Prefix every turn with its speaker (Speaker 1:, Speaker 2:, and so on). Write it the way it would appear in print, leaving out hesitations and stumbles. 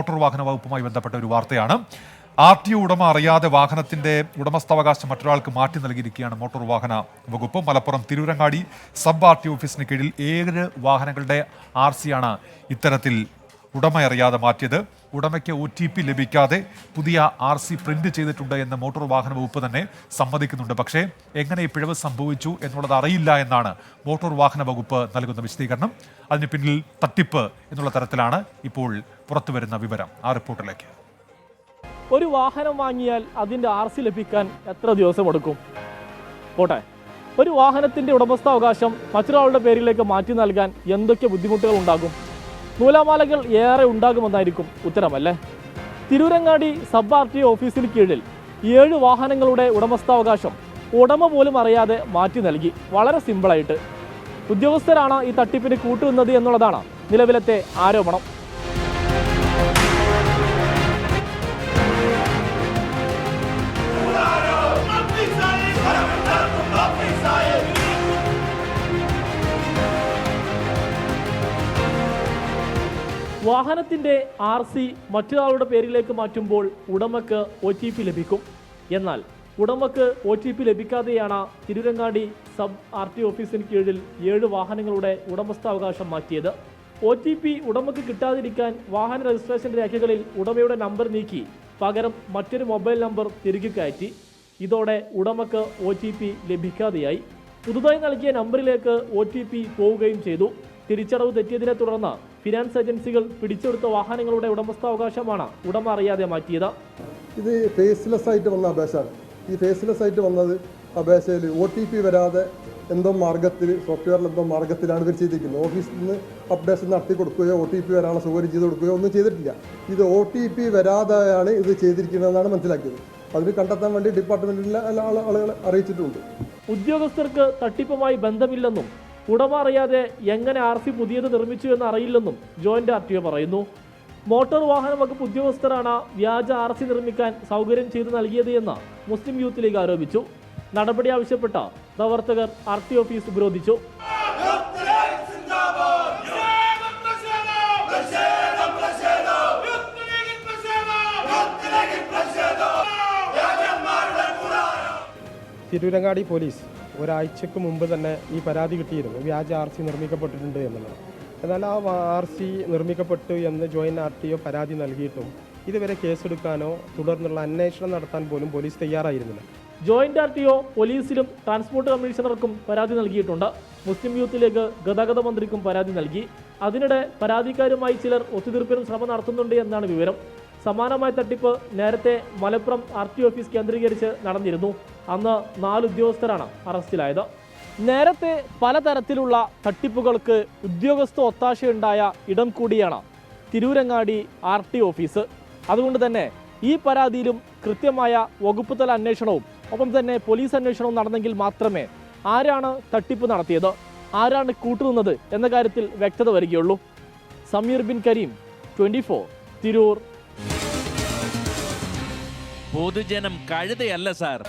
Speaker 1: Motor വാഹന വകുപ്പുമായി ബന്ധപ്പെട്ട ഒരു വാർത്തയാണ്. RTO ഉടമ അറിയാതെ വാഹനത്തിന്റെ ഉടമസ്ഥാവകാശം മറ്റൊരാൾക്ക് മാറ്റി നൽകിയിരിക്കുകയാണ് മോട്ടോർ വാഹന വകുപ്പ്. മലപ്പുറം തിരൂരങ്ങാടി സബ് RTO ഓഫീസിന് കീഴിൽ 7 വാഹനങ്ങളുടെ RC ആണ് ഇത്തരത്തിൽ ഉടമ അറിയാതെ മാറ്റിയത്. ഉടമയ്ക്ക് OTP ലഭിക്കാതെ പുതിയ RC പ്രിന്റ് ചെയ്തിട്ടുണ്ട് എന്ന് മോട്ടോർ വാഹന വകുപ്പ് തന്നെ സമ്മതിക്കുന്നുണ്ട്. പക്ഷേ എങ്ങനെ ഈ പിഴവ് സംഭവിച്ചു എന്നുള്ളത് അറിയില്ല എന്നാണ് മോട്ടോർ വാഹന വകുപ്പ് നൽകുന്ന വിശദീകരണം. അതിന് പിന്നിൽ തട്ടിപ്പ് എന്നുള്ള തരത്തിലാണ് ഇപ്പോൾ പുറത്തുവരുന്ന വിവരം. ആ റിപ്പോർട്ടിലേക്ക്.
Speaker 2: ഒരു വാഹനം വാങ്ങിയാൽ അതിൻ്റെ RC ലഭിക്കാൻ എത്ര ദിവസം എടുക്കും? പോട്ടെ, ഒരു വാഹനത്തിൻ്റെ ഉടമസ്ഥാവകാശം മറ്റൊരാളുടെ പേരിലേക്ക് മാറ്റി നൽകാൻ എന്തൊക്കെ ബുദ്ധിമുട്ടുകൾ ഉണ്ടാകും? നൂലാമാലകൾ ഏറെ ഉണ്ടാകുമെന്നായിരിക്കും ഉത്തരമല്ലേ? തിരൂരങ്ങാടി സബ് RTO ഓഫീസിന് കീഴിൽ 7 വാഹനങ്ങളുടെ ഉടമസ്ഥാവകാശം ഉടമ പോലും അറിയാതെ മാറ്റി നൽകി. വളരെ സിമ്പിളായിട്ട്. ഉദ്യോഗസ്ഥരാണ് ഈ തട്ടിപ്പിന് കൂട്ടുന്നത് എന്നുള്ളതാണ് നിലവിലത്തെ ആരോപണം. വാഹനത്തിൻ്റെ RC മറ്റൊരാളുടെ പേരിലേക്ക് മാറ്റുമ്പോൾ ഉടമയ്ക്ക് OTP ലഭിക്കും. എന്നാൽ ഉടമയ്ക്ക് OTP ലഭിക്കാതെയാണ് തിരൂരങ്ങാടി സബ് RTO ഓഫീസിന് കീഴിൽ 7 വാഹനങ്ങളുടെ ഉടമസ്ഥാവകാശം മാറ്റിയത്. OTP ഉടമയ്ക്ക് കിട്ടാതിരിക്കാൻ വാഹന രജിസ്ട്രേഷൻ രേഖകളിൽ ഉടമയുടെ നമ്പർ നീക്കി പകരം മറ്റൊരു മൊബൈൽ നമ്പർ തിരികെ കയറ്റി. ഇതോടെ ഉടമയ്ക്ക് OTP ലഭിക്കാതെയായി. പുതുതായി നൽകിയ നമ്പറിലേക്ക് OTP പോവുകയും ചെയ്തു. തിരിച്ചടവ് തെറ്റിയതിനെ തുടർന്ന് ഫിനാൻസ് ഏജൻസികൾ പിടിച്ചെടുത്ത വാഹനങ്ങളുടെ ഉടമസ്ഥാവകാശമാണ് ഉടമ അറിയാതെ മാറ്റിയത്.
Speaker 3: ഇത് ഫേസ്ലെസ് ആയിട്ട് വന്ന അപേക്ഷയാണ്. ഈ ഫേസ്ലെസ് ആയിട്ട് വന്നത് അപേക്ഷയിൽ OTP വരാതെ എന്തോ മാർഗത്തിൽ, സോഫ്റ്റ്വെയറിൽ എന്തോ മാർഗത്തിലാണ് ഇവർ ചെയ്തിരിക്കുന്നത്. ഓഫീസിൽ നിന്ന് അപ്ഡേഷൻ നടത്തി കൊടുക്കുകയോ OTP വരാനുള്ള സൗകര്യം ചെയ്ത് കൊടുക്കുകയോ ഒന്നും ചെയ്തിട്ടില്ല. ഇത് OTP വരാതെയാണ് ഇത് ചെയ്തിരിക്കുന്നതെന്നാണ് മനസ്സിലാക്കിയത്. അതിന് കണ്ടെത്താൻ വേണ്ടി ഡിപ്പാർട്ട്മെന്റിലെ ആളുകളെ അറിയിച്ചിട്ടുണ്ട്.
Speaker 2: ഉദ്യോഗസ്ഥർക്ക് തട്ടിപ്പുമായി ബന്ധമില്ലെന്നും ഉടമ അറിയാതെ എങ്ങനെ RC പുതിയത് നിർമ്മിച്ചു എന്ന് അറിയില്ലെന്നും ജോയിന്റ് RTO പറയുന്നു. മോട്ടോർ വാഹന വകുപ്പ് ഉദ്യോഗസ്ഥരാണ് വ്യാജ RC നിർമ്മിക്കാൻ സൗകര്യം ചെയ്തു നൽകിയത് എന്ന് മുസ്ലിം യൂത്ത് ലീഗ് ആരോപിച്ചു. നടപടി ആവശ്യപ്പെട്ട പ്രവർത്തകർ RTO ഓഫീസ് ഉപരോധിച്ചു.
Speaker 4: തിരൂരങ്ങാടി പോലീസ് ഒരാഴ്ചക്ക് മുമ്പ് തന്നെ ഈ പരാതി കിട്ടിയിരുന്നു, വ്യാജ RC നിർമ്മിക്കപ്പെട്ടിട്ടുണ്ട് എന്നുള്ളത്. എന്നാൽ ആ RC നിർമ്മിക്കപ്പെട്ടു എന്ന് ജോയിന്റ് RTO പരാതി നൽകിയിട്ടും ഇതുവരെ കേസെടുക്കാനോ തുടർന്നുള്ള അന്വേഷണം നടത്താൻ പോലും പോലീസ് തയ്യാറായിരുന്നില്ല.
Speaker 2: ജോയിന്റ് RTO പോലീസിലും ട്രാൻസ്പോർട്ട് കമ്മീഷണർക്കും പരാതി നൽകിയിട്ടുണ്ട്. മുസ്ലിം യൂത്ത് ലീഗ് ഗതാഗത മന്ത്രിക്കും പരാതി നൽകി. അതിനിടെ പരാതിക്കാരുമായി ചിലർ ഒത്തുതീർപ്പിനും ശ്രമം നടത്തുന്നുണ്ട് എന്നാണ് വിവരം. സമാനമായ തട്ടിപ്പ് നേരത്തെ മലപ്പുറം RTO ഓഫീസ് കേന്ദ്രീകരിച്ച് നടന്നിരുന്നു. അന്ന് 4 ഉദ്യോഗസ്ഥരാണ് അറസ്റ്റിലായത്. നേരത്തെ പലതരത്തിലുള്ള തട്ടിപ്പുകൾക്ക് ഉദ്യോഗസ്ഥ ഒത്താശയുണ്ടായ ഇടം കൂടിയാണ് തിരൂരങ്ങാടി RTO ഓഫീസ്. അതുകൊണ്ട് തന്നെ ഈ പരാതിയിലും കൃത്യമായ വകുപ്പ് തല അന്വേഷണവും ഒപ്പം തന്നെ പോലീസ് അന്വേഷണവും നടന്നെങ്കിൽ മാത്രമേ ആരാണ് തട്ടിപ്പ് നടത്തിയത്, ആരാണ് കൂട്ടുനിന്നത് എന്ന കാര്യത്തിൽ വ്യക്തത വരികയുള്ളൂ. സമീർ ബിൻ കരീം, 24, തിരൂർ.
Speaker 5: പൊതുജനം കഴുതയല്ല സാർ.